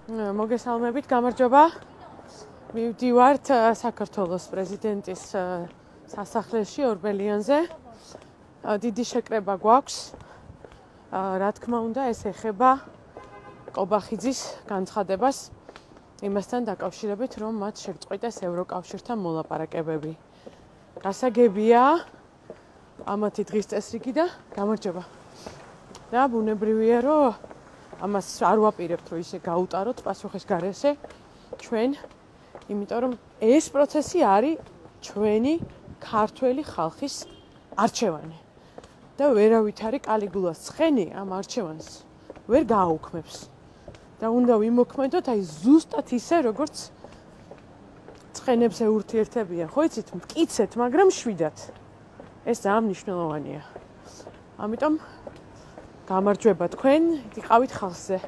მოგესალმებით, გამარჯობა. მივდივართ საქართველოს პრეზიდენტის სასახლეში ორბელიანზე. დიდი შეკრება გვაქვს. რა თქმა უნდა, ეს ეხება კობახიძის განცხადებას იმასთან დაკავშირებით, რომ მათ შეწყვიტეს ევროკავშირთან მოლაპარაკებები. გასაგებია ამათი დღის წესრიგი და გამარჯობა. და ბუნებრივია, რომ ამას არ ვაპირებთ, რომ ისე გაუტაროთ პასუხის გარეშე ჩვენ, იმიტომ რომ ეს პროცესი არის ჩვენი ქართველი ხალხის არჩევანი. და ვერავით არის კალიგულას ცხენი ამ არჩევანს ვერ გააუქმებს. და უნდა ვიმოქმედოთ აი ზუსტად ისე, როგორც ცხენებს ეურთიერთებიან. ხო იცით, მტკიცეთ, მაგრამ შვიდათ. ეს ძალიან მნიშვნელოვანია. ამიტომ გამარჯვება თქვენ, იყავით ხალხზე.